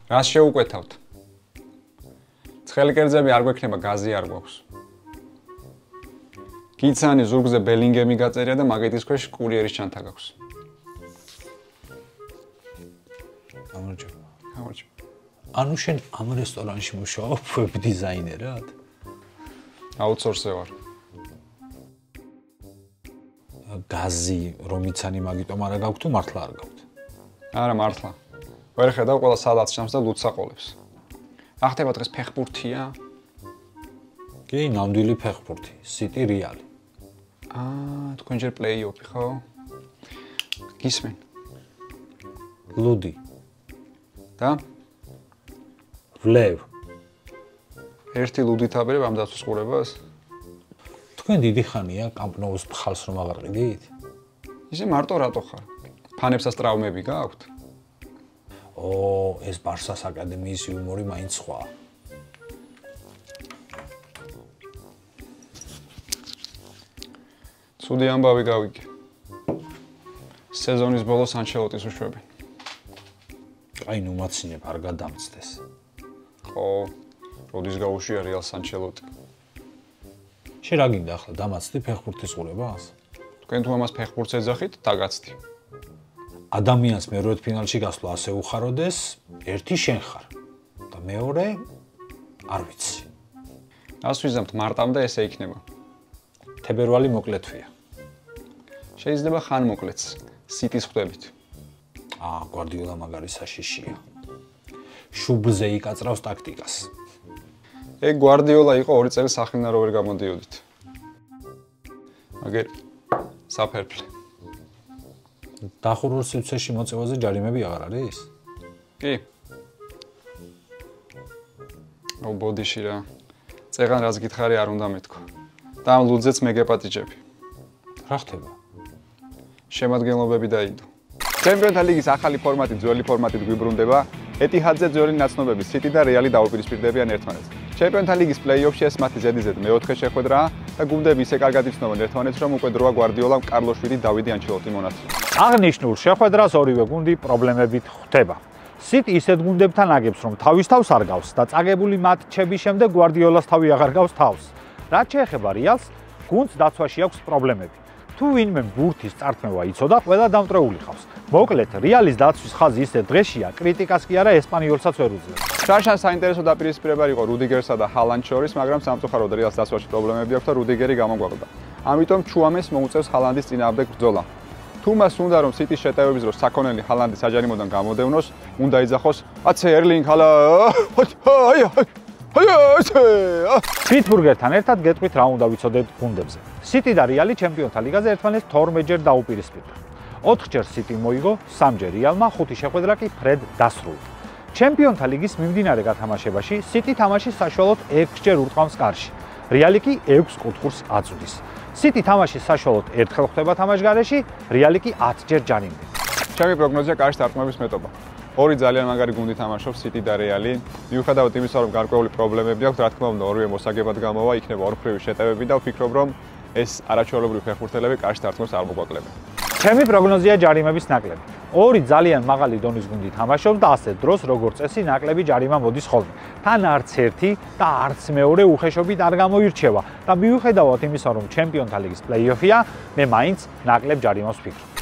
რას შეუკვეთავთ? ცხელი კერძები არ გვექნება, გაზი არ გვაქვს. გიცანი ზურგზე ბელინგემი გაწერია და მაგეთის ქვეშ კურიერის ჩანთა გაქვს. გამარჯობა. ანუ შენ ამ რესტორანში მუშაობ ვებ დიზაინერად? აუთსორსე ვარ. გაზი რომიცანი მაგიტომ არა გაქვთ თუ მართლა არ გაქვთ? არა მართლა. ვერ ხედავ ყველა სადაც ჩამს და ლუდსაყოლებს. რა ხდება დღეს ფეხბურთია? კი, ნამდვილი ფეხბურთი, City Real. თქვენ ჯერ პლეი-ოფი ხო? გისმენ. ლუდი. და? ვლევ. ერთი ლუდით აბერებ ამ დაცვის ყურებას? თქვენ დიდი ხანია კამპ-ნოუს ფხალს რომ აღარყიდით? ისე მარტო რატო ხარ? ფანებსაც ტრავმები გაქვთ? ეს ბარსას აკადემიის იუმორი მაინც სხვა. ცუდი ამბავი გავიგე. სეზონის ბოლოს ანჩელოტის უშვებენ. აი ნუ მაცინებ არ გადამწდეს. ხო, როდის გაუშვია რეალს ანჩელოტი? შენ რა გინდა ახლა დამაცდი ფეხბურთის ყურებას? თქვენ თუ ამას ფეხბურთს ეძახით, დაგაცდი. ადამიანს მერვედ ფინალში გასვლა ასე უხაროდეს, ერთი შენ ხარ და მეორე არ ვიცი. რას ვიზამთ მარტამდე ესე იქნება. თებერვალი მოკლეთვია. შეიძლება ხან მოკლეც, City-ს ხვდებით. გვარდიოლა მაგარი საშიშია. შუბლზე იკაწრავს ტაქტიკას. ეგ გვარდიოლა იყო 2 წელი სახლიდან რო ვერ გამოდიოდით. მაგერ საფერფლე. დახურულ სივრცეში მოწევაზე ჯარიმები აღარ არის? კი. ბოდიში რა. წეღან რაც გითხარი არ უნდა მეთქო. და ამ ლუდზეც მეგეპატიჭები. რა ხდება? შემადგენლობები დაიდო. ჩემპიონთა ლიგის ახალი ფორმატი ძველი ფორმატით გვიბრუნდება. ეტიჰადზე ძველი ნაცნობები City და Real დაუპირისპირდებიან ერთმანეთს. ჩემპიონთა ლიგის პლეი-ოფში ეს მათი ზედიზედ მეოთხე შეხვედრაა და გუნდები ისე კარგად იცნობენ ერთმანეთს, რომ უკვე დროა გვარდიოლამ კარლოშვილი დავიდი ანჩელოტი მონაწილე. აღნიშნულ შეხვედრას ორივე გუნდი პრობლემებით ხვდება. City ისეთ გუნდებთან აგებს, რომ თავის თავს არ გავს და წაგებული მატჩების შემდეგ გვარდიოლას თავი აღარ გავს თავს. რაც შეეხება Real's, გუნდს დაცვაში აქვს პრობლემები. თუ ვინმე ბურთის წართმევა იცოდა, ყველა დამტრეული ხავს. მოკლედ, Real's დაცვის ხაზი ისე დღეშია, კრიტიკას კი არა ესპანიოლსაც ვერ უძლებს. შარშან საინტერესო დაპირისპირება იყო რუდიგერსა და ჰალანდ შორის, მაგრამ სამწუხაროდ Real's დაცვაში პრობლემები აქვს და რუდიგერი გამოგვაყდა. ამიტომ ჩუამეს მოუწევს ჰალანდის წინააღმდეგ ბრძოლა. თუ მას უნდა რომ City-ს შეტევების დროს საქონელი ჰალანდი საჯარიმოდან გამოდევნოს, უნდა იძახოს აცე ერლინგ პიტსბურგერთან ერთად გეტყვით რა უნდა ვიცოდეთ გუნდებზე. City და Real ჩემპიონთა ლიგაზე ერთმანეთს 12ჯერ დაუპირისპირდა. 4ჯერ City მოიგო, 3ჯერ Realმა, 5 შეხვედრა კი ფრედ დასრულდა. ჩემპიონთა ლიგის მიმდინარე გათამაშებაში City თამაშის საშუალოდ 6ჯერ ურტყამს კარში. Real კი 6 კუთხურს აწვდის. City თამაშის საშუალოდ ერთხელ ხვდება თამაშგარეში, Real კი 10ჯერ ჯარიმდება. ჩემი პროგნოზია კარში დარტყმების მეტობა. ორი ძალიან მაგარი გუნდი თამაშობს City და Real. მიუხედავად იმისა, რომ გარკვეული პრობლემები აქვს, რა თქმა უნდა, ორივე მოსაგებად გამოვა, იქნება ორფრივი შეტევები და ვფიქრობ, რომ ეს არაჩვეულებრივი ფეხბურთელები კარში დარტყმებს არ მოგვაკლებენ. ჩემი პროგნოზია ჯარიმების ნაკლები. ორი ძალიან მაღალი დონის გუნდი თამაშობს და ასე დროს, როგორც წესი, ნაკლები ჯარიმა მოდის ხოლმე. თან არც ერთი და არც მეორე უხეშობით არ გამოირჩევა და მიუხედავად იმისა, რომ ჩემპიონთა ლიგის პლეი-ოფია, მე მაინც ნაკლებ ჯარიმას ვფიქრობ.